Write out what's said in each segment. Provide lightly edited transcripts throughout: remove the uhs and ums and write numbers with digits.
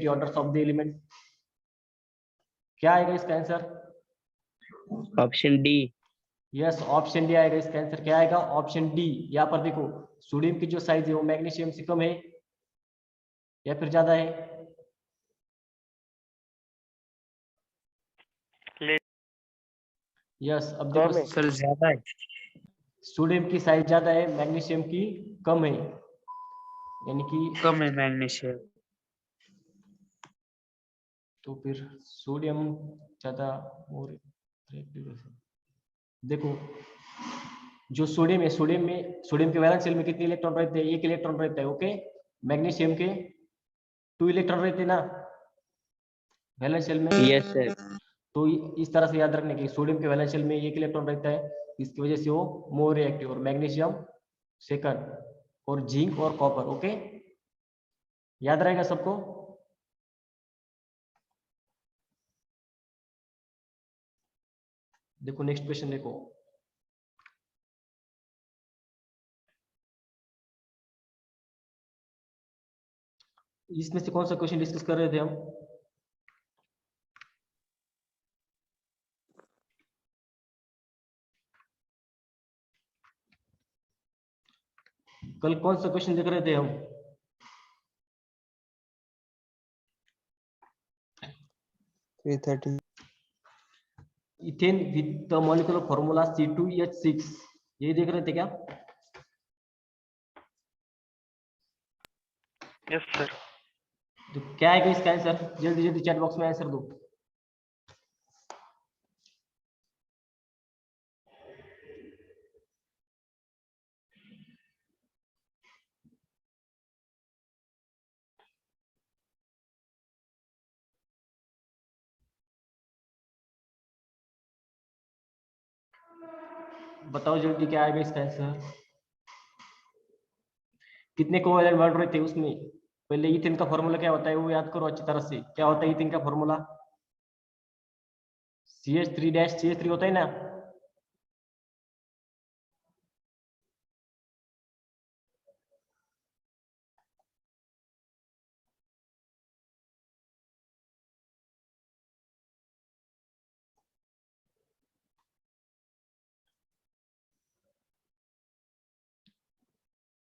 Orders of the element. क्या आएगा इसका answer? Option D. Yes, option D आएगा इसका आंसर। क्या आएगा? Option D. यहाँ पर देखो, सोडियम की जो साइज है वो मैग्नीशियम से कम है या फिर ज्यादा है? यस, अब देखो सर ज्यादा है। सोडियम की साइज ज्यादा है, मैग्नीशियम की कम है, यानी कि कम है मैग्नीशियम। तो फिर सोडियम ज्यादा। और देखो, जो सोडियम है, सोडियम के वैलेंस शेल में कितने इलेक्ट्रॉन रहते हैं? एक इलेक्ट्रॉन रहता है। ओके, मैग्नीशियम के 2 इलेक्ट्रॉन रहते हैं ना वैलेंस शेल में। Yes sir. तो इस तरह से याद रखने की, सोडियम के वैलेंस शेल में एक इलेक्ट्रॉन रहता है, इसकी वजह से वो मोर रिएक्टिव, और मैग्नीशियम सेकंड, और जिंक और कॉपर। ओके, याद रहेगा सबको? देखो नेक्स्ट क्वेश्चन देखो, इसमें से कौन सा क्वेश्चन डिस्कस कर रहे थे हम? कल कौन सा क्वेश्चन देख रहे थे हम? Ethane with the molecular formula C2H6, ये देख रहे थे क्या? Yes sir. तो क्या है इसका आंसर? जल्दी जल्दी चैट बॉक्स में आंसर दो। बताओ जल्दी, क्या आएगा इसका आंसर? कितने कोवेलेंट बॉन्ड रहते हैं उसमें? पहले इथेन का फॉर्मूला क्या होता है वो याद करो अच्छी तरह से। क्या होता है इथेन का फॉर्मूला? CH3 होता है ना?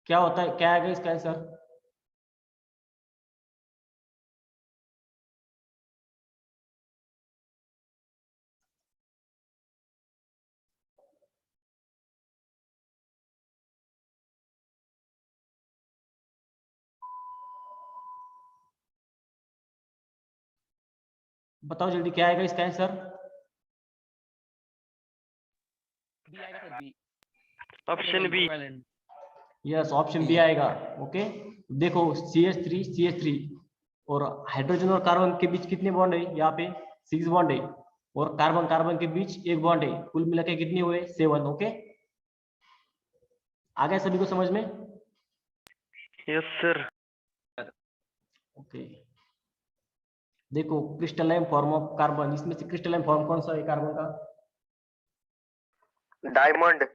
क्या होता है, क्या आएगा इसका आंसर? बताओ जल्दी, क्या आएगा इसका answer? Option B. Yes, option B आएगा। ओके, देखो CH3 और हाइड्रोजन और कार्बन के बीच कितने बॉन्ड है? यहाँ पे 6 बॉन्ड है, और कार्बन कार्बन के बीच एक बॉन्ड है। कुल मिलाकर कितने हुए? 7। ओके, आ गया सभी को समझ में? Yes sir. ओके, देखो क्रिस्टलाइन फॉर्म ऑफ कार्बन, इसमें से क्रिस्टलाइन फॉर्म कौन सा है कार्बन का? Diamond.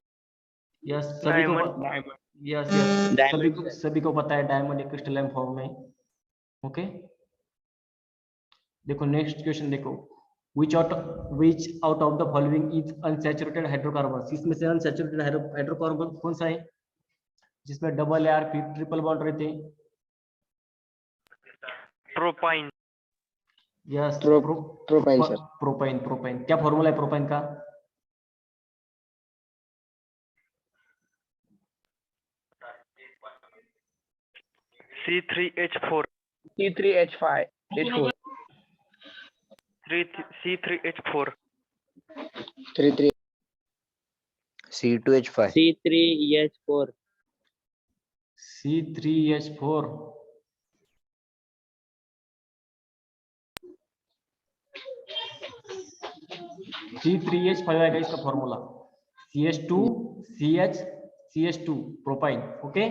Yes, diamond. Yes diamond सभी को पता है डायमंड एक क्रिस्टलाइन फॉर्म में। ओके, देखो नेक्स्ट क्वेश्चन देखो, which out of the following is unsaturated hydrocarbons? इसमें से अनसैचुरेटेड हाइड्रोकार्बन कौन सा है जिसमें डबल या फिर ट्रिपल बॉन्ड रहते हैं? Propyne. Yes, propyne sir. Propyne. क्या फॉर्मूला है प्रोपाइन का? C3H4। C3H4। C3H4। 33 C2H5। C3H4। C3H4। C3H5 आएगा इसका formula. CH2 propyne. Okay,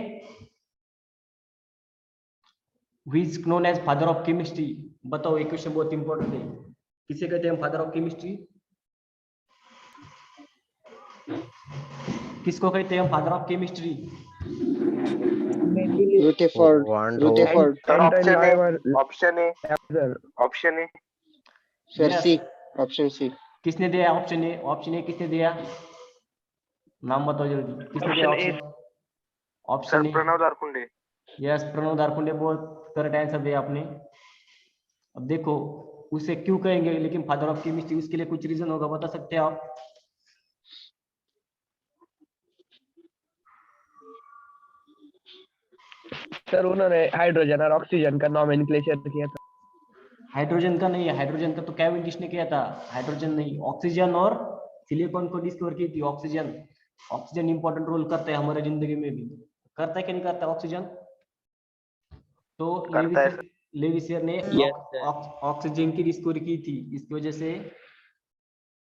which known as father of chemistry? बताओ, ये क्वेश्चन बहुत इंपॉर्टेंट है। किसे कहते हैं फादर ऑफ केमिस्ट्री? किसको कहते हैं father of chemistry? Rutherford. One, Rutherford. Sir, option A. Option A Sir. Option A Sir, Yes. C. Option C. किसने दिया ऑप्शन ए? ऑप्शन ए किसने दिया? नाम बताओ जल्दी, किसने दिया Option A. Option? Sir option A, Pranav Darkunde yes Pranav Darkunde, बहुत करेक्ट आंसर दिया आपने। अब देखो उसे क्यों कहेंगे लेकिन फादर ऑफ केमिस्ट्री, उसके लिए कुछ रीजन होगा, बता सकते हैं आप? सर उन्होंने हाइड्रोजन और ऑक्सीजन का नॉमेनक्लेचर किया था। हाइड्रोजन का नहीं है, हाइड्रोजन का तो कैवेंडिश ने किया था, हाइड्रोजन नहीं, ऑक्सीजन और सिलिकॉन को डिस्कवर की थी। ऑक्सीजन, ऑक्सीजन इंपॉर्टेंट रोल करता है हमारे जिंदगी में भी, करता है कि नहीं करता ऑक्सीजन? तो करता है लेविसियर ने Yes, sir. ऑक्सीजन की डिस्कवरी की थी, इसकी वजह से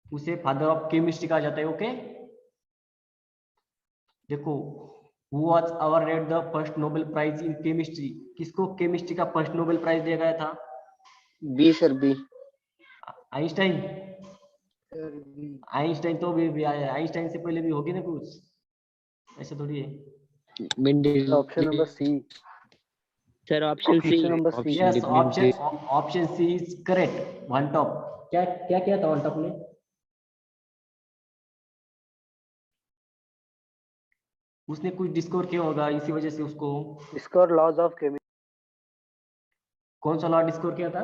उसे फादर ऑफ केमिस्ट्री कहा जाता है। ओके, देखो who was awarded the first Nobel Prize in chemistry? किसको केमिस्ट्री का फर्स्ट नोबेल प्राइज दिया गया था? B sir B। Einstein. Einstein तो भी आया, आइंस्टाइन से पहले भी होगी ना कुछ, ऐसा थोड़ी है। Mendeley. Option number C। Sir, option C. Option number C। Yes, option C is correct. One top क्या क्या किया था वन टॉप ने? उसने कुछ डिस्कवर किया होगा, इसी वजह से उसको। Discover laws of chemistry. कौन सा लॉ डिस्कवर किया था?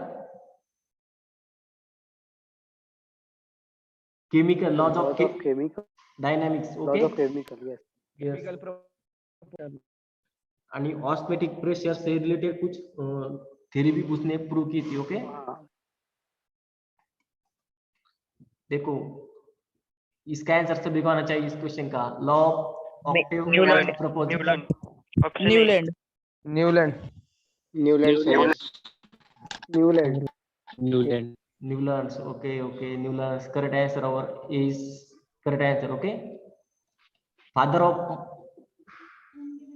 Chemical laws of chemical. Dynamics. Laws okay, of chemical yes. Yes. आणि ऑस्मोटिक प्रेशर से रिलेटेड कुछ थ्योरी भी उसने प्रूव की थी। ओके, देखो इसका आंसर सभी को आना चाहिए इस क्वेश्चन का। Law of octave Newland. Propose. Newland. Option A. Newland. Newland. Newland sir. Newland. Newland. Newlands. Okay okay, Newlands correct answer और is correct answer. Okay, father of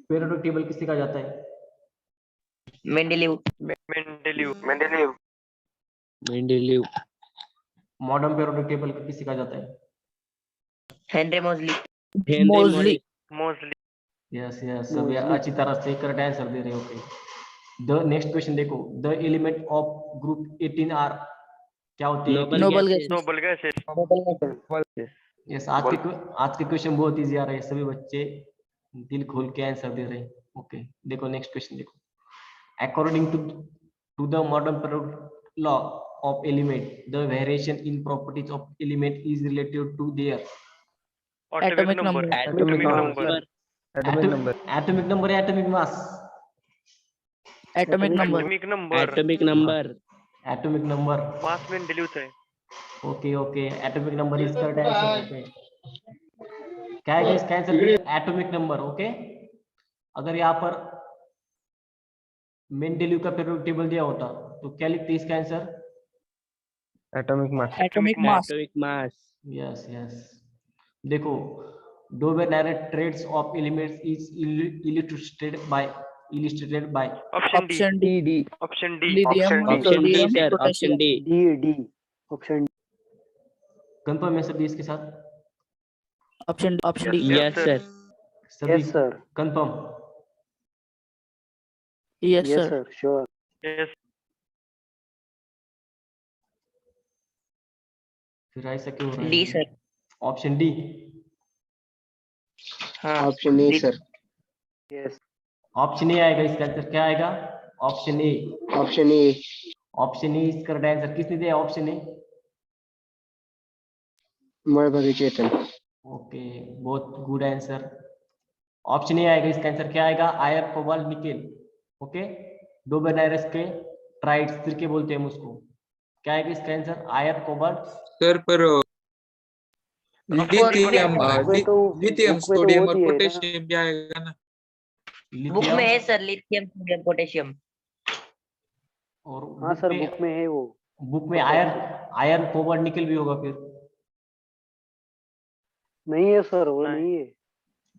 periodic table किसे कहा जाता है? Mendeleev. Mendeleev. Mendeleev Mendeleev. Modern periodic table किसे कहा जाता है? Henry Moseley. Moseley. Moseley. Yes yes, सभी अच्छी तरह से करेक्ट आंसर दे रहे हो। ओके, द नेक्स्ट क्वेश्चन देखो, the element of group 18R क्या होते हैं? Noble gases. Noble gases. Yes, आज के क्वेश्चन बहुत इजी आ रहे हैं, सभी बच्चे दिल खोल के आंसर दे रहे हैं। ओके, देखो नेक्स्ट क्वेश्चन देखो, according to the modern periodic law of element, the variation in properties of element is related to their Atomic number. Atomic number. atomic number या atomic mass? Atomic number. Atomic number. Atomic number. atomic number। Mass Mendeleev's है. Okay okay, atomic number is correct answer. Okay, क्या है इसका answer? Atomic number. Okay, अगर यहाँ पर Mendeleev का periodic table दिया होता तो क्या लिखते इसका answer? Atomic mass. Atomic mass. Atomic mass. Yes yes, देखो Dobereiner's triads of elements is illustrated by Option D. Option D. D। Option D. Lithium. Option D. Option D, sir. Option D. D। Option confirm है सभी इसके साथ? Option D. Option D. Yes, Yes, sir. sir. सभी yes sir. Confirm? Yes, yes sir. Sir sure. Yes. फिर ऐसा क्यों हो रहा है? D, sir. Option D. हाँ. Option A D. Sir. Yes. Option A आएगा इसका आंसर, क्या आएगा? Option A. Option A. Option A is correct answer. किसने दिया option A? Manibhadra Chetan. Okay, बहुत गुड आंसर। ऑप्शन ए आएगा इसका आंसर, क्या आएगा? Iron cobalt nickel. Okay, Dobereiner's के ट्राइड्स सिरके बोलते हैं हम उसको। क्या आएगा इसका आंसर? आयरन कोबाल्ट सर पर लिथियम तो- लिथियम उसमें तो सोडियम वो और दिए है ना। पोटेशियम भी आएगा ना। बुक में है सर, लिथियम सोडियम पोटेशियम। और हाँ सर बुक में है वो। बुक में आयरन कोबाल्ट निकेल भी होगा। फिर नहीं है सर, वो नहीं। नहीं है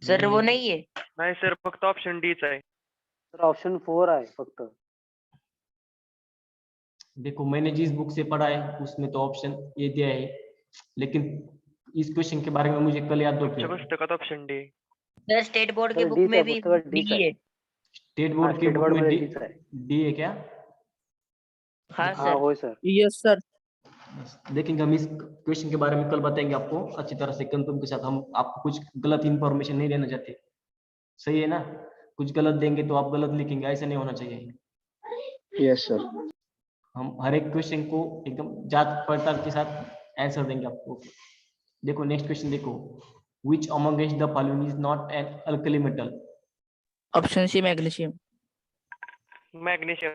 सर वो नहीं है। नाही सर, फक्त ऑप्शन डी च आहे. सर। ऑप्शन 4 आहे फक्त। देखो मैंने जिस बुक से पढ़ा है उसमें तो ऑप्शन ये दिया है, लेकिन इस क्वेश्चन के बारे में मुझे कल याद दो। पुस्तकात option D. Sir state board के सर, बुक डी में से भी पुस्तक डी डी से। है। स्टेट हाँ, बोर्ड के स्टेट बुक बोर्ड में मध्ये डी डी आहे. डी है क्या? हाँ हाँ, सर। होय सर. Yes sir. देखेंगे हम इस क्वेश्चन के बारे में, कल बताएंगे आपको अच्छी तरह से कंफर्म के साथ। हम आपको कुछ गलत इंफॉर्मेशन नहीं देना चाहते, सही है ना? कुछ गलत देंगे तो आप गलत लिखेंगे, ऐसा नहीं होना चाहिए। Yes sir. हम हर एक क्वेश्चन को एकदम जांच पड़ताल के साथ आंसर देंगे आपको। Okay. देखो नेक्स्ट क्वेश्चन देखो, which among the following is not an alkali metal? Option C magnesium. Magnesium.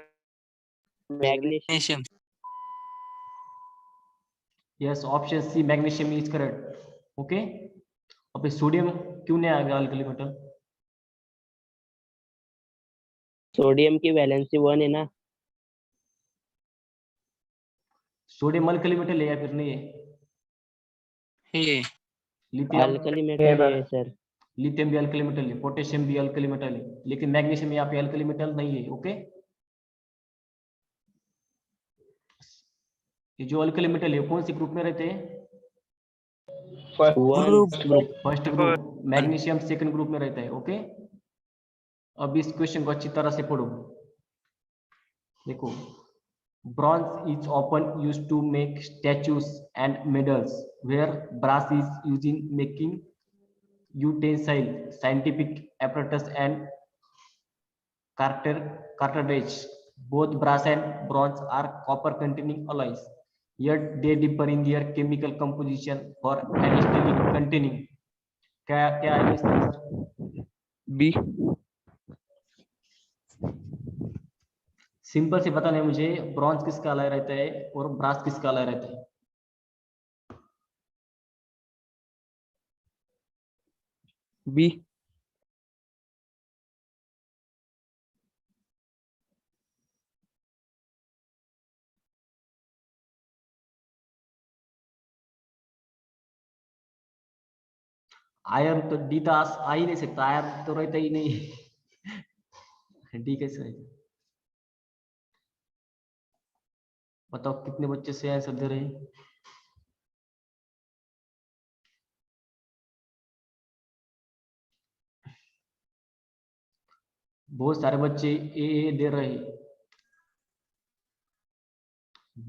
Magnesium. Yes, option C magnesium is correct. Okay. अब सोडियम क्यों नहीं आ गया अल्कली मेटल? सोडियम की वैलेंसी 1 है ना. सोडियम अल्कली मेटल है या फिर नहीं है? है. लिथियम, अल्कली मेटल है सर. लिथियम भी अल्कली मेटल है, पोटेशियम भी अल्कली मेटल है, लेकिन मैग्नीशियम यहाँ पे अल्कली मेटल नहीं है। ओके, ये जो अल्कली मेटल है कौन सी ग्रुप में रहते हैं? Group. First group. Magnesium second group में रहता है। ओके, अब इस क्वेश्चन को अच्छी तरह से पढ़ो। देखो, bronze is often used to make statues and medals, where brass is used in making utensil, scientific apparatus and cartridge. Both brass and bronze are copper containing alloys, yet they differ in their chemical composition for additionally containing. क्या क्या है इसका answer? B. Simple से बताना है मुझे, bronze किसका alloy रहता है और ब्रास किसका अलॉय रहता है? बी. आयरन तो डी तो आ ही नहीं सकता, आयरन तो रहता ही नहीं। डी कैसे रहेगा? बताओ कितने बच्चे से आंसर दे रहे हैं? बहुत सारे बच्चे ए दे रहे हैं।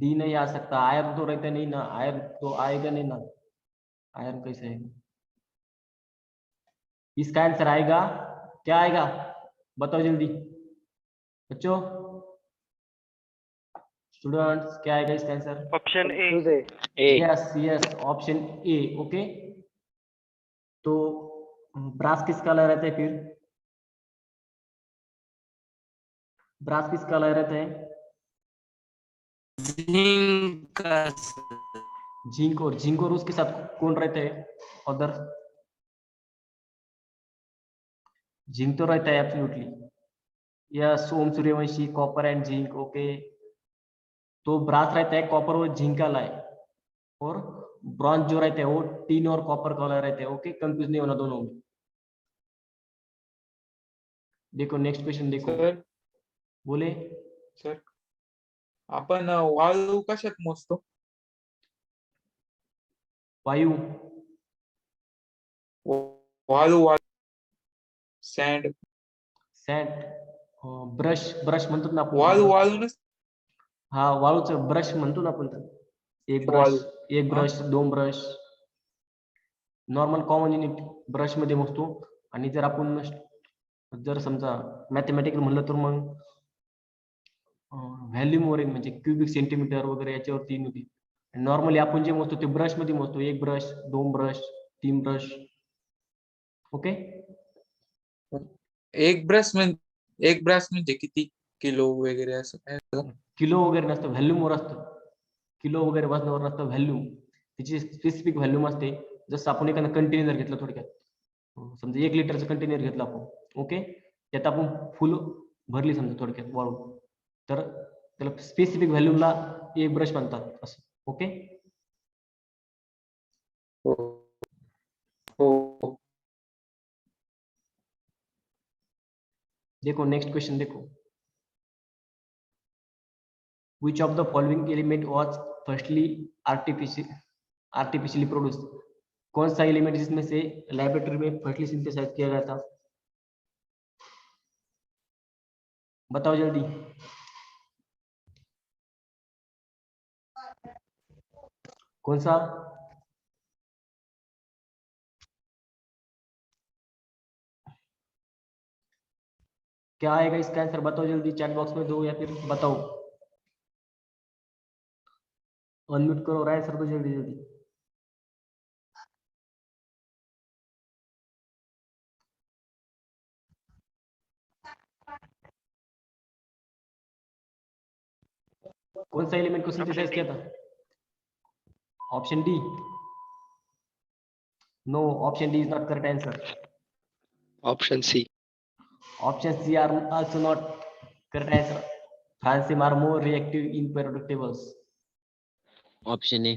डी नहीं आ सकता, आयरन तो रहता नहीं ना, आयरन तो आएगा नहीं ना, आयरन कैसे आएगा? इसका आंसर आएगा, क्या आएगा बताओ जल्दी बच्चों, स्टूडेंट्स, क्या आएगा इसका आंसर? ऑप्शन ए. यस यस, ऑप्शन ए। ओके, तो ब्रास किसका अलॉय रहता है फिर? ब्रास किसका अलॉय रहता है? जिंक और उसके साथ कौन रहता है अदर? जिंक तो रहता है absolutely. Yes, Om Suryavanshi, copper and zinc. Okay, तो ब्रास रहता है कॉपर और जिंक का अलॉय, और ब्रॉन्ज जो रहता है वो टीन और कॉपर का अलॉय रहता है। ओके, कंफ्यूज नहीं होना दोनों में। देखो नेक्स्ट क्वेश्चन देखो। सर, बोले सर, आपण वाळू कशात मोजतो? वायू, वाळू सँड. सँड, ब्रश म्हणतो ना आपण। वाळू नस. हा, वाळूचं ब्रश म्हणतो ना आपण त्याला। एक वाळू. ब्रश, दोन brush, normal common unit brush मध्ये मोजतो। आणि जर आपण जर समजा मॅथमॅटिकल म्हणलं तर मग व्हॅल्यूम वर म्हणजे क्यूबिक सेंटीमीटर वगैरे याच्यावरती युनिट। नॉर्मली आपण जे मोजतो ते ब्रश मध्ये मोजतो, एक ब्रश, दोन ब्रश, तीन ब्रश। ओके, एक ब्रश म्हणजे किती किलो वगैरे असं काय? किलो वगैरे नसतं, व्हॅल्यूम वर असतं। किलो वगैरे वजनावर नसतं, व्हॅल्यूम त्याची स्पेसिफिक व्हॅल्यूम असते। जसं आपण एखादा कंटेनर घेतलं, थोडक्यात समजा 1 लिटरचं कंटेनर घेतलं आपण, ओके, त्यात आपण फुल भरली समजा थोडक्यात वाळू, तर त्याला स्पेसिफिक व्हॅल्यूमला एक ब्रश म्हणतात असं। ओके, हो. देखो नेक्स्ट क्वेश्चन देखो, which of the following element was firstly artificially produced? कौन सा एलिमेंट जिसमें से लैबोरेटरी में फर्टिलिटी सिंथेसाइज किया गया था? बताओ जल्दी। कौन सा? क्या आएगा इसका आंसर? बताओ जल्दी, चैट बॉक्स में दो या फिर बताओ, अनम्यूट करो और आंसर दो जल्दी जल्दी। कौन सा एलिमेंट को सिंथेसाइज किया था? Option D? No, option D is not correct answer. Option C. Option C are also not correct answer. Francium are more reactive in periodic tables. Option A.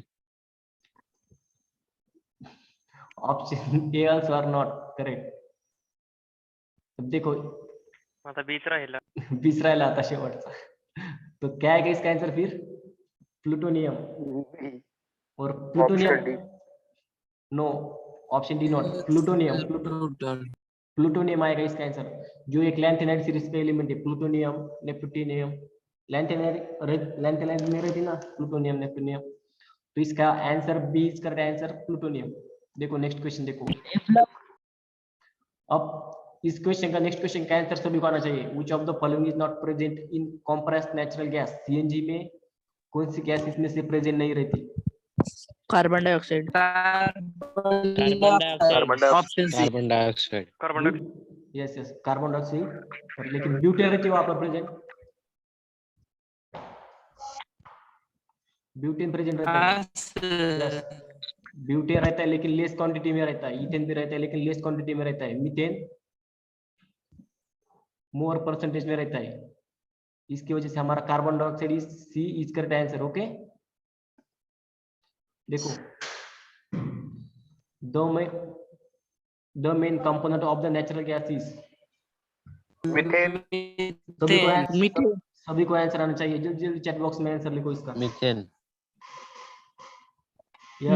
Option A also are not correct. अब देखो आता बीच राहिला. बीच राहिला आता शेवटचा. तो क्या है इसका आंसर फिर? प्लूटोनियम. और plutonium, no, option D not, plutonium. Plutonium आएगा इसका आंसर. जो एक लैंथेनाइड सीरीज का एलिमेंट है, प्लूटोनियम, नेपट्यूनियम. लैंथेनाइड में रहती ना प्लूटोनियम, नेपट्यूनियम. तो इसका answer B is correct answer, plutonium. देखो नेक्स्ट क्वेश्चन देखो. अब इस क्वेश्चन का, नेक्स्ट क्वेश्चन का आंसर सभी को आना चाहिए. Which of the following is not present in compressed natural gas? CNG में कौन सी गैस इसमें से प्रेजेंट नहीं रहती? Carbon dioxide. Carbon dioxide. Yes yes, carbon dioxide. और लेकिन ब्यूटेन रहती है वहां पर प्रेजेंट. ब्यूटेन प्रेजेंट रहता है. यस, ब्यूटेन रहता है लेकिन लेस क्वांटिटी में रहता है. इथेन भी रहता है लेकिन लेस क्वांटिटी में रहता है. मीथेन मोर परसेंटेज में रहता है. इसकी वजह से हमारा carbon dioxide is C is correct answer. Okay, देखो the main component of the natural gas is. सभी को आंसर आना चाहिए. जल्दी जल्दी चैट बॉक्स में आंसर लिखो इसका. Methane.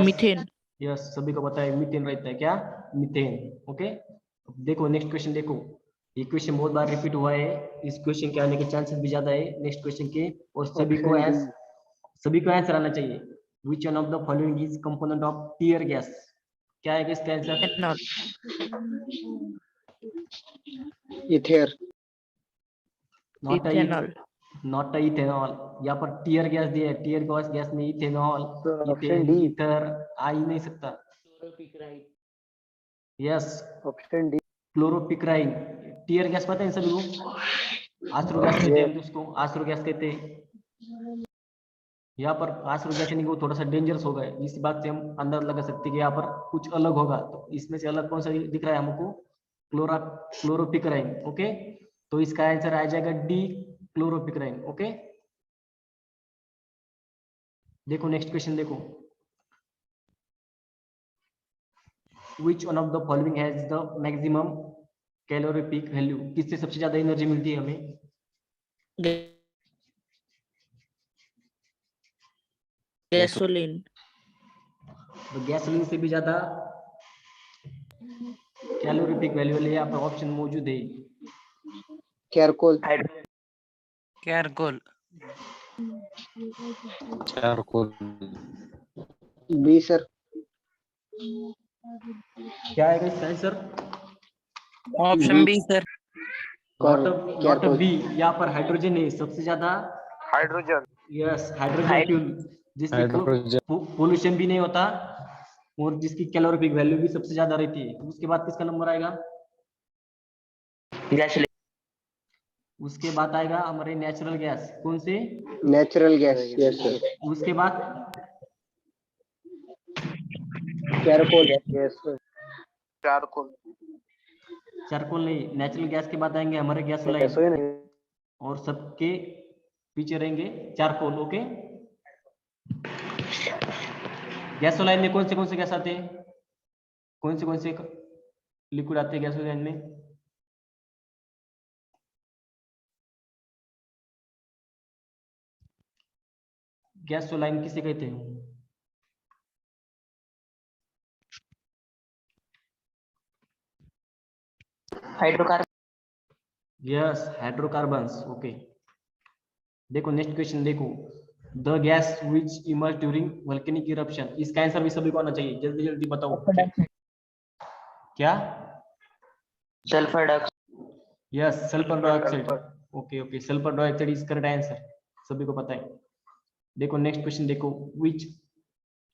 मीथेन. यस, सभी को पता है मीथेन रहता है. क्या? मीथेन. ओके, देखो नेक्स्ट क्वेश्चन देखो. ये क्वेश्चन बहुत बार रिपीट हुआ है. इस क्वेश्चन के आने के चांसेस भी ज्यादा है नेक्स्ट क्वेश्चन के. और सभी को आंसर आना चाहिए. Which one of the following is component of tear gas? क्या है इसका answer? Ethanol. Ether. Ethanol. Not ethanol. यहाँ पर टीयर गैस दिया है. टीयर गैस में इथेनॉल, option D. ईथर आ ही नहीं सकता. Yes, Option D. Chloropicrin. Tear gas पता है सभी को? आश्रो गैस कहते हैं उसको, आश्रो गैस कहते हैं. यहाँ पर आश्रो गैस यानी कि वो थोड़ा सा डेंजरस होगा. इस बात से हम अंदाजा लगा सकते हैं कि यहाँ पर कुछ अलग होगा. तो इसमें से अलग कौन सा दिख रहा है हमको? क्लोरोपिक्राइन. ओके, तो इसका आंसर आ जाएगा डी, क्लोरोपिक्राइन. ओके, देखो नेक्स्ट क्वेश्चन देखो. Which one of the following has the maximum calorific value? किससे सबसे ज्यादा एनर्जी मिलती है हमें? गैसोलीन. तो गैसोलीन से भी ज्यादा कैलोरीफिक वैल्यू वाले यहाँ पर ऑप्शन मौजूद है. Charcoal. Charcoal. Charcoal. B, sir. क्या आएगा इसका आंसर? Option B, sir. Not be. यहाँ पर हाइड्रोजन है सबसे ज्यादा. हाइड्रोजन. यस, हाइड्रोजन फ्यूल, जिससे पोल्यूशन भी नहीं होता और जिसकी कैलोरीफिक वैल्यू भी सबसे ज्यादा रहती है. उसके बाद किसका नंबर आएगा? गैसोलीन. उसके बाद आएगा हमारे नेचुरल गैस. कौन से? Natural gas. Yes, sir. उसके बाद Charcoal. Yes, sir. Charcoal. Charcoal नहीं, नेचुरल गैस के बाद आएंगे हमारे गैसोलाइन और सबके पीछे रहेंगे चारकोल. ओके, गैसोलाइन में कौन से गैस आते हैं? कौन से लिक्विड आते हैं गैसोलाइन में? गैसोलाइन किसे कहते हैं? Hydrocarbon yes hydrocarbons okay. देखो नेक्स्ट क्वेश्चन देखो, the gas which emerge during volcanic eruption, इसका आंसर भी सभी को आना चाहिए, जल्दी जल्दी बताओ क्या। Sulphur dioxide yes sulphur dioxide okay okay, sulphur dioxide is correct answer, सभी को पता है। देखो नेक्स्ट क्वेश्चन देखो, which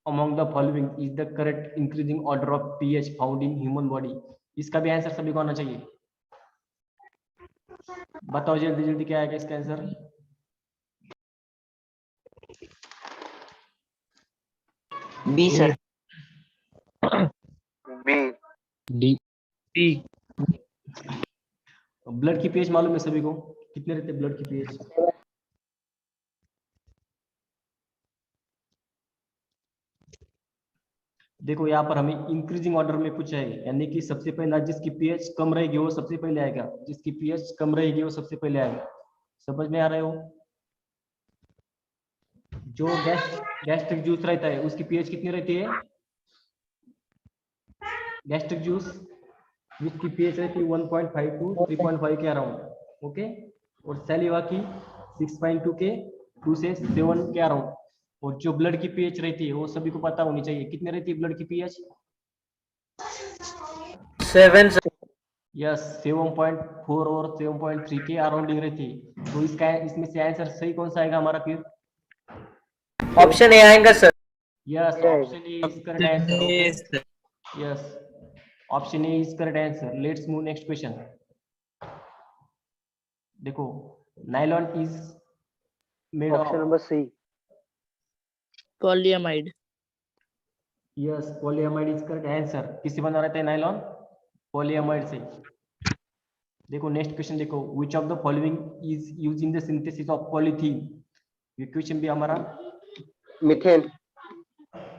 among the following is the correct increasing order of pH found in human body, इसका भी आंसर सभी को आना चाहिए, बताओ जल्दी जल्दी क्या आएगा इसका answer. B sir B D T blood की पीएच मालूम है सभी को, कितने रहते हैं ब्लड की पीएच। देखो यहाँ पर हमें इंक्रीजिंग ऑर्डर में पूछा है, यानी कि सबसे पहला जिसकी पीएच कम रहेगी वो सबसे पहले आएगा, जिसकी पीएच कम रहेगी वो सबसे पहले आएगा, समझ में आ रहे हो। जो गैस्ट्रिक जूस रहता है उसकी पीएच कितनी रहती है, गैस्ट्रिक जूस जिसकी पीएच रहती है 1.5 टू 3.5 के अराउंड ओके, और सैलिवा की 6.2 के 2 से 7 के अराउंड, और जो ब्लड की पीएच रहती है वो सभी को पता होनी चाहिए, कितने रहती है ब्लड की पीएच 7 यस 7.4 और 7.3 के अराउंडिंग रहती है। तो इसका इसमें से आंसर सही कौन सा आएगा हमारा फिर, ऑप्शन ए आएगा sir. Yes option A is correct answer, yes option A is correct answer. Let's move next question. देखो nylon is made option of, number C polyamide yes polyamide is correct answer. किससे बना रहता है nylon, polyamide से। देखो next question देखो, which of the following is used in the synthesis of polythene, ये question भी हमारा methane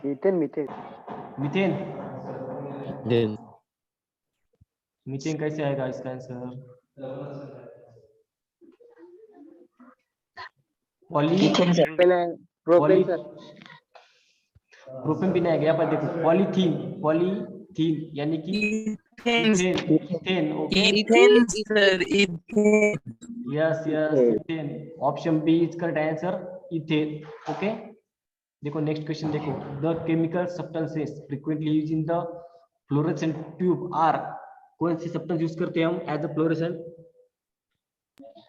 methane methane methane, then methane कैसे आएगा इसका answer, poly methane sir propane sir. Propane भी नहीं आएगा, यहाँ पर देखो पॉलीथीन, पॉलीथीन यानी कि ethane, ethane okay yes yes ethane, option B is correct answer ethane okay. देखो नेक्स्ट क्वेश्चन देखो, the chemical substances frequently use in the fluorescent tube are, कौन सी सब्सटेंस यूज करते हैं हम as a fluorescent,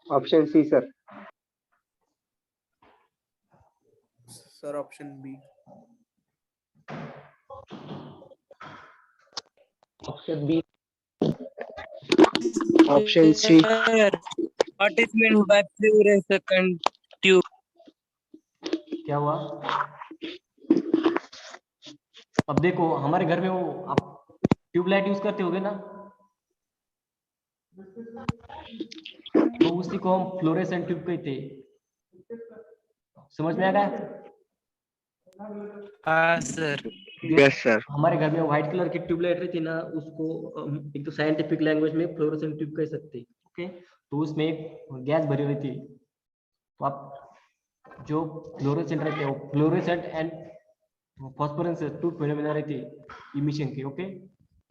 option C sir. Sir option B option B option C what is mean by fluorescent tube. क्या हुआ। अब देखो हमारे घर में वो आप ट्यूबलाइट यूज करते होगे ना, तो उसी को हम फ्लोरेसेंट ट्यूब कहते हैं, समझ में आ गया। हाँ सर। Yes sir. हमारे घर में व्हाइट कलर की ट्यूबलाइट रहती है ना, उसको एक तो साइंटिफिक लैंग्वेज में फ्लोरेसेंट ट्यूब कह सकते हैं ओके। तो उसमें एक गैस भरी रहती है, तो आप जो फ्लोरेसेंट रहते हैं वो फ्लोरेसेंट एंड फॉस्फोरेंस टू फिनोमेना रहती है इमिशन की ओके,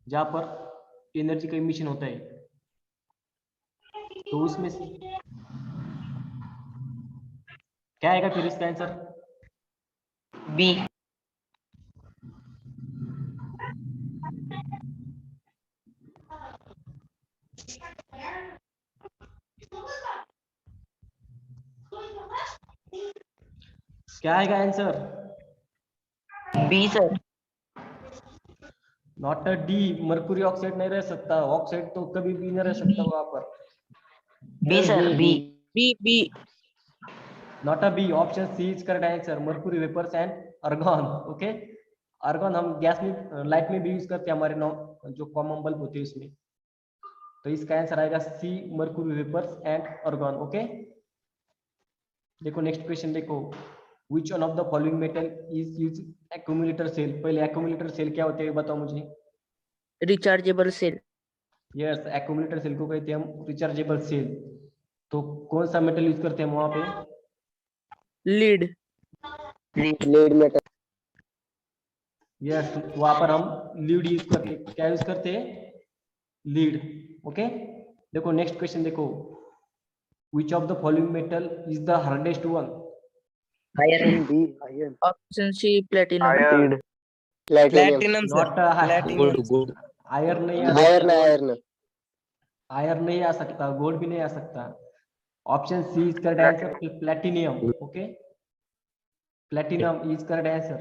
जहाँ पर एनर्जी का इमिशन होता है। तो उसमें से क्या आएगा फिर इसका आंसर, बी क्या आएगा answer, B sir not a D, mercury oxide नहीं रह सकता, ऑक्साइड तो कभी भी नहीं रह सकता वहां पर, B sir B B B not a B, option C is correct answer, mercury vapours and argon okay. Argon हम गैस में लाइट में भी यूज करते हैं, हमारे जो कॉमन बल्ब होते हैं उसमें, तो इसका आंसर आएगा C mercury vapours and argon okay. देखो नेक्स्ट क्वेश्चन देखो, which one of the following metal is used accumulator cell, पहले accumulator cell क्या होते हैं बताओ मुझे। Rechargeable cell yes accumulator cell को कहते हैं हम रिचार्जेबल सेल। तो कौन सा मेटल यूज करते हैं हम वहां पे, लीड लीड मेटल। यस वहां पर हम लीड यूज करते हैं, क्या यूज करते हैं लीड। ओके, देखो नेक्स्ट क्वेश्चन देखो, which of the following metal is the hardest one? Iron. B. Iron. Option C, platinum. Iron. Platinum. Not Gold, gold. Iron नहीं आ Iron. सकता, Iron. आयरन नहीं आ सकता, गोल्ड भी नहीं आ सकता। Option C is correct answer, platinum. Okay, platinum is correct answer.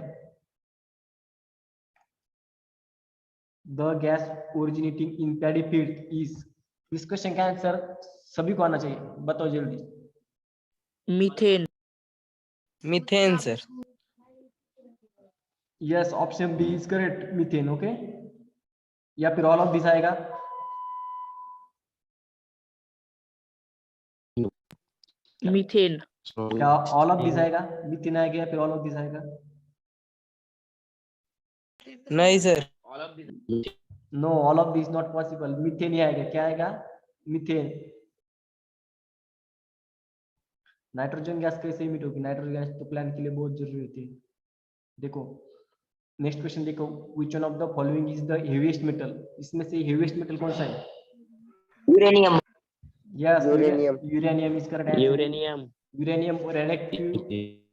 The gas originating in paddy field is, इस क्वेश्चन का आंसर सभी को आना चाहिए, बताओ जल्दी। Methane. Methane sir. Yes, option B is correct, methane. Okay, या फिर ऑल ऑफ दिस आएगा? Methane. क्या ऑल ऑफ दिस आएगा? मीथेन आएगा या फिर ऑल ऑफ दिस आएगा? नहीं sir. No, all of this not possible, methane ही आएगा। क्या आएगा? मीथेन। नाइट्रोजन गैस कैसे इमिट होगी? नाइट्रोजन गैस तो प्लांट के लिए बहुत जरूरी होती है। देखो नेक्स्ट क्वेश्चन देखो, which one of the following is the heaviest metal? इसमें से heaviest metal कौन सा है? Uranium. Yes, Uranium. uranium is correct answer. Uranium. Uranium radioactive,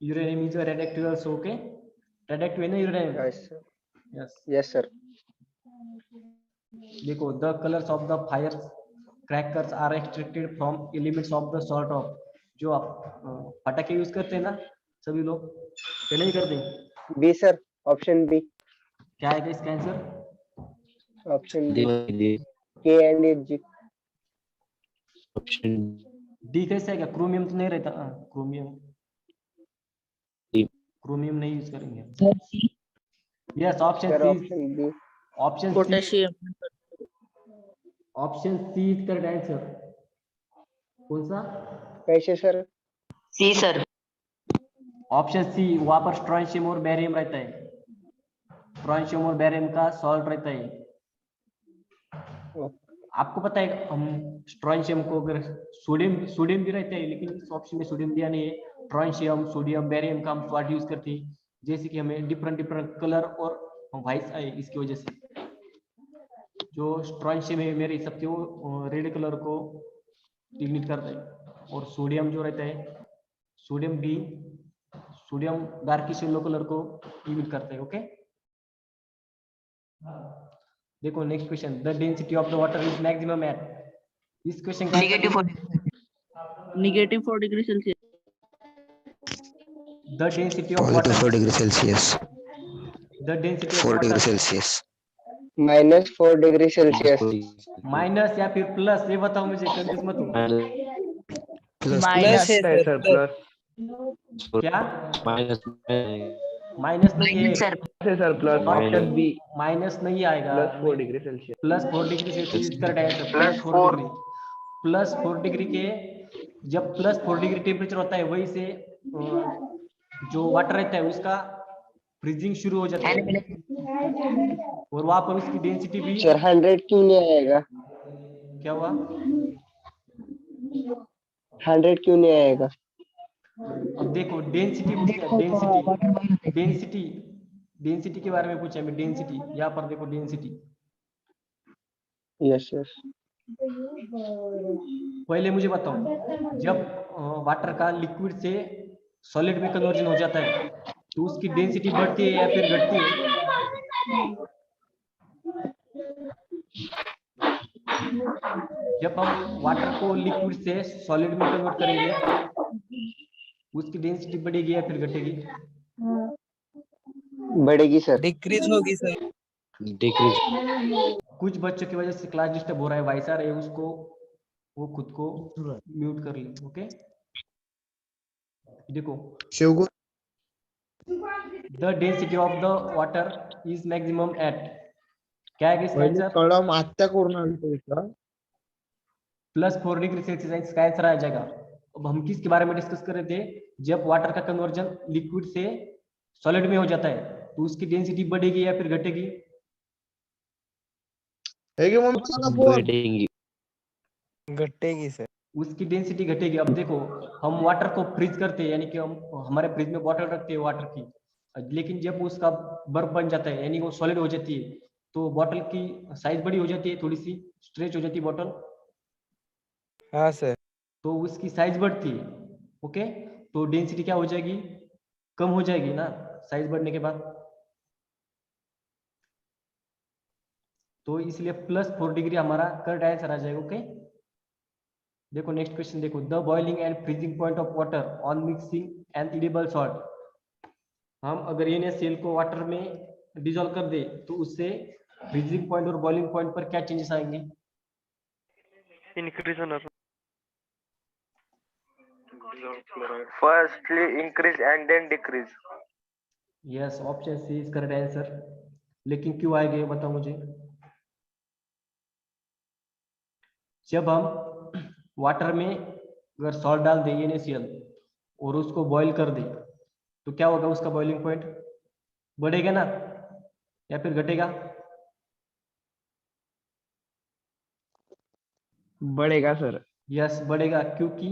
uranium is a radioactive also. Okay, radioactive है ना uranium? Yes, sir. Yes. Yes, sir. देखो, the colors of the fire crackers are extracted from elements of the sort of, जो आप पटाखे use करते हैं ना सभी लोग, पहले ही करते हैं। B, sir. Option B. क्या है इसका आंसर? Option B. D. K and G. Option D कैसे है? क्या क्रोमियम तो नहीं रहता? Chromium, D. क्रोमियम नहीं यूज करेंगे। Yes, option Sir, C, option B. Option C, Potassium. Option C is correct answer. कौन सा? कैसे sir? C, sir. Option C, वहां पर स्ट्रॉन्शियम और बेरियम रहता है, स्ट्रॉन्शियम और बेरियम का सॉल्ट रहता है। आपको पता है हम स्ट्रॉन्शियम को, अगर सोडियम भी रहता है, लेकिन इस ऑप्शन में सोडियम दिया नहीं है। स्ट्रॉन्शियम, सोडियम, बेरियम का हम सॉल्ट यूज करते हैं, जैसे कि हमें डिफरेंट कलर और वाइस आए, इसकी वजह से। जो स्ट्रॉन्शियम है मेरे हिसाब से वो रेड कलर को इग्निट करता है, और सोडियम जो रहता है, सोडियम भी, सोडियम डार्किश येलो कलर को इमिट करता है। ओके, देखो next question, the density of the water is maximum at, इस क्वेश्चन का Negative 40. Negative 4 degrees Celsius. The density of water, 4 degrees Celsius. The density 4 of degrees water, Celsius. -4 degree Celsius. Minus या फिर plus, ये बताओ मुझे, confuse मत हो। Plus. Minus. है सर प्लस। क्या? minus माइनस नहीं Minus, है, sir. Sir plus. Option B minus नहीं आएगा। +4 degree Celsius. Plus 4 degree Celsius correct answer, +4. Plus 4 degree के, जब प्लस 4 डिग्री टेम्परेचर होता है, वही से जो वाटर रहता है उसका फ्रीजिंग शुरू हो जाता है, और वहां पर उसकी डेंसिटी भी, सर 100 क्यों नहीं आएगा? क्या हुआ? 100 क्यों नहीं आएगा? अब देखो डेंसिटी, डेंसिटी के बारे में पूछा है, डेंसिटी यहाँ पर देखो, डेंसिटी यस यस. पहले मुझे बताओ, जब वाटर का लिक्विड से सॉलिड में कन्वर्जन हो जाता है तो उसकी डेंसिटी बढ़ती है या फिर घटती है? जब हम वाटर को लिक्विड से सॉलिड में कन्वर्ट करेंगे उसकी डेंसिटी बढ़ेगी या फिर घटेगी? बढ़ेगी सर. डिक्रीज होगी सर. decrease कुछ बच्चों की वजह से क्लास डिस्टर्ब हो रहा है, वाइस आ रहा है, उसको वो खुद को म्यूट कर ले. ओके, देखो Shivaguru. The density of the water is maximum at, क्या है इसका आंसर? कळम आत्ता करून आलतो इथं. +4 डिग्री सेल्सियस इसका आंसर आ जाएगा. अब हम किसके बारे में डिस्कस कर रहे थे? जब वाटर का कन्वर्जन लिक्विड से सॉलिड में हो जाता है तो उसकी डेंसिटी बढ़ेगी या फिर घटेगी? हे घे मग चला बोल. घटेगी घटेगी सर. उसकी डेंसिटी घटेगी. अब देखो हम वाटर को फ्रीज करते हैं, यानी कि हम हमारे फ्रिज में बॉटल रखते हैं वाटर की, लेकिन जब उसका बर्फ बन जाता है यानी वो सॉलिड हो जाती है तो बॉटल की साइज बड़ी हो जाती है, थोड़ी सी स्ट्रेच हो जाती है बॉटल, हाँ सर। तो उसकी साइज बढ़ती है। ओके, तो डेंसिटी क्या हो जाएगी, कम हो जाएगी ना साइज बढ़ने के बाद, तो इसलिए +4 डिग्री हमारा करेक्ट आंसर आ जाएगा। ओके, देखो नेक्स्ट क्वेश्चन देखो, the boiling and freezing point of water on mixing an edible salt. हम अगर NaCl को वाटर में डिजोल्व कर दे तो उससे फ्रीजिंग पॉइंट और बॉइलिंग पॉइंट पर क्या चेंजेस आएंगे? इंक्रीज होणार. Firstly increase and then decrease. Yes, option C is correct answer. लेकिन क्यों आएगा ये बताओ मुझे। जब हम वाटर में अगर सॉल्ट डाल दें NaCl और उसको बॉईल कर दें तो क्या होगा, उसका बॉइलिंग पॉइंट बढ़ेगा ना या फिर घटेगा? बढ़ेगा सर। यस बढ़ेगा, क्योंकि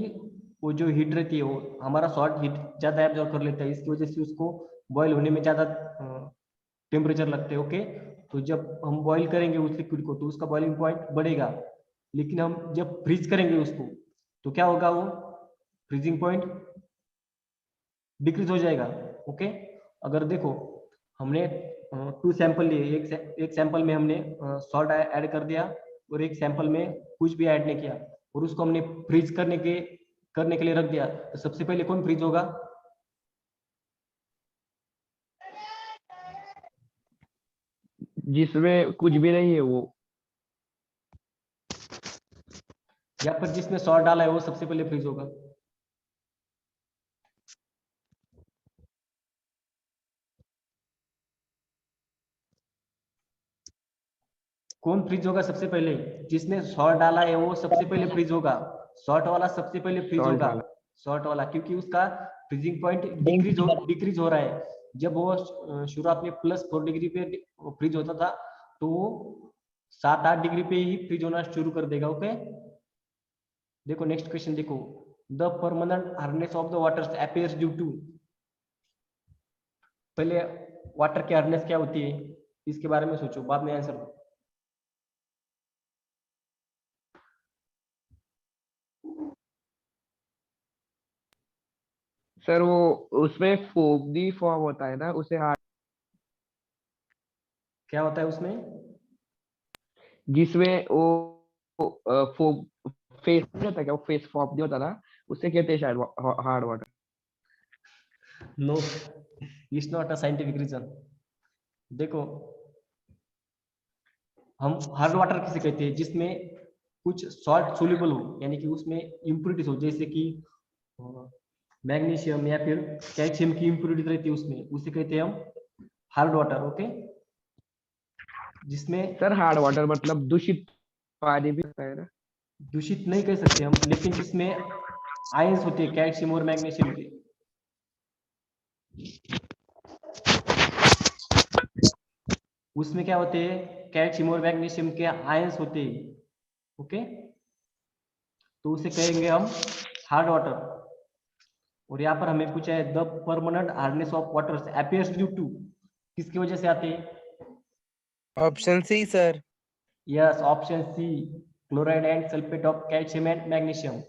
वो जो हीट रहती है वो हमारा सॉल्ट हीट ज्यादा एब्जॉर्ब कर लेता है, इसकी वजह से उसको बॉईल होने में ज्यादा टेम्परेचर लगते हैं। ओके, तो जब हम बॉईल करेंगे उस लिक्विड को तो उसका बॉइलिंग पॉइंट बढ़ेगा, लेकिन हम जब फ्रीज करेंगे उसको तो क्या होगा, वो फ्रीजिंग पॉइंट डिक्रीज हो जाएगा। ओके, अगर देखो हमने 2 सैंपल लिए, एक सैंपल में हमने सॉल्ट ऐड कर दिया और एक सैंपल में कुछ भी ऐड नहीं किया और उसको हमने फ्रीज करने के लिए रख दिया, तो सबसे पहले कौन फ्रीज होगा? जिसमें कुछ भी नहीं है वो। या फिर जिसमें सॉल्ट डाला है वो सबसे पहले फ्रीज होगा? कौन फ्रीज होगा सबसे पहले? जिसने सॉल्ट डाला है वो सबसे पहले फ्रीज होगा, सॉल्ट वाला सबसे पहले फ्रीज Salt होगा, वाला। सॉल्ट वाला, क्योंकि उसका फ्रीजिंग पॉइंट डिक्रीज हो रहा है। जब वो शुरुआत में +4 डिग्री पे फ्रीज होता था तो वो 7-8 डिग्री पे ही फ्रीज होना शुरू कर देगा। ओके, देखो नेक्स्ट क्वेश्चन देखो, the permanent hardness of the water appears due to. पहले वाटर की हार्डनेस क्या होती है इसके बारे में सोचो, बाद में आंसर दो। सर वो उसमें फोम भी फॉर्म होता है ना, उसे हार्ड, क्या होता है उसमें? जिसमें वो फोम फेस नहीं होता क्या, वो फेस फॉर्म नहीं होता ना, उसे कहते हैं शायद hard water. No, it's not a scientific reason. देखो हम हार्ड वाटर किसे कहते हैं, जिसमें कुछ सॉल्ट सोल्यूबल हो, यानी कि उसमें इम्प्यूरिटीज हो, जैसे कि मैग्नीशियम या फिर कैल्शियम की इम्प्यूरिटीज रहती है उसमें, उसे कहते हैं हम हार्ड वाटर। ओके, जिसमें सर हार्ड वाटर मतलब दूषित पानी भी होता है ना। दूषित नहीं कह सकते हम, लेकिन जिसमें आयंस होते हैं कैल्शियम और मैग्नीशियम के, उसमें क्या होते हैं, कैल्शियम और मैग्नीशियम के आयंस होते हैं। ओके, तो उसे कहेंगे हम हार्ड वाटर। और यहाँ पर हमें पूछा है the permanent hardness of water appears due to, किसकी वजह से आते हैं? Option C sir. Yes, option C, chloride and sulphate of calcium and magnesium.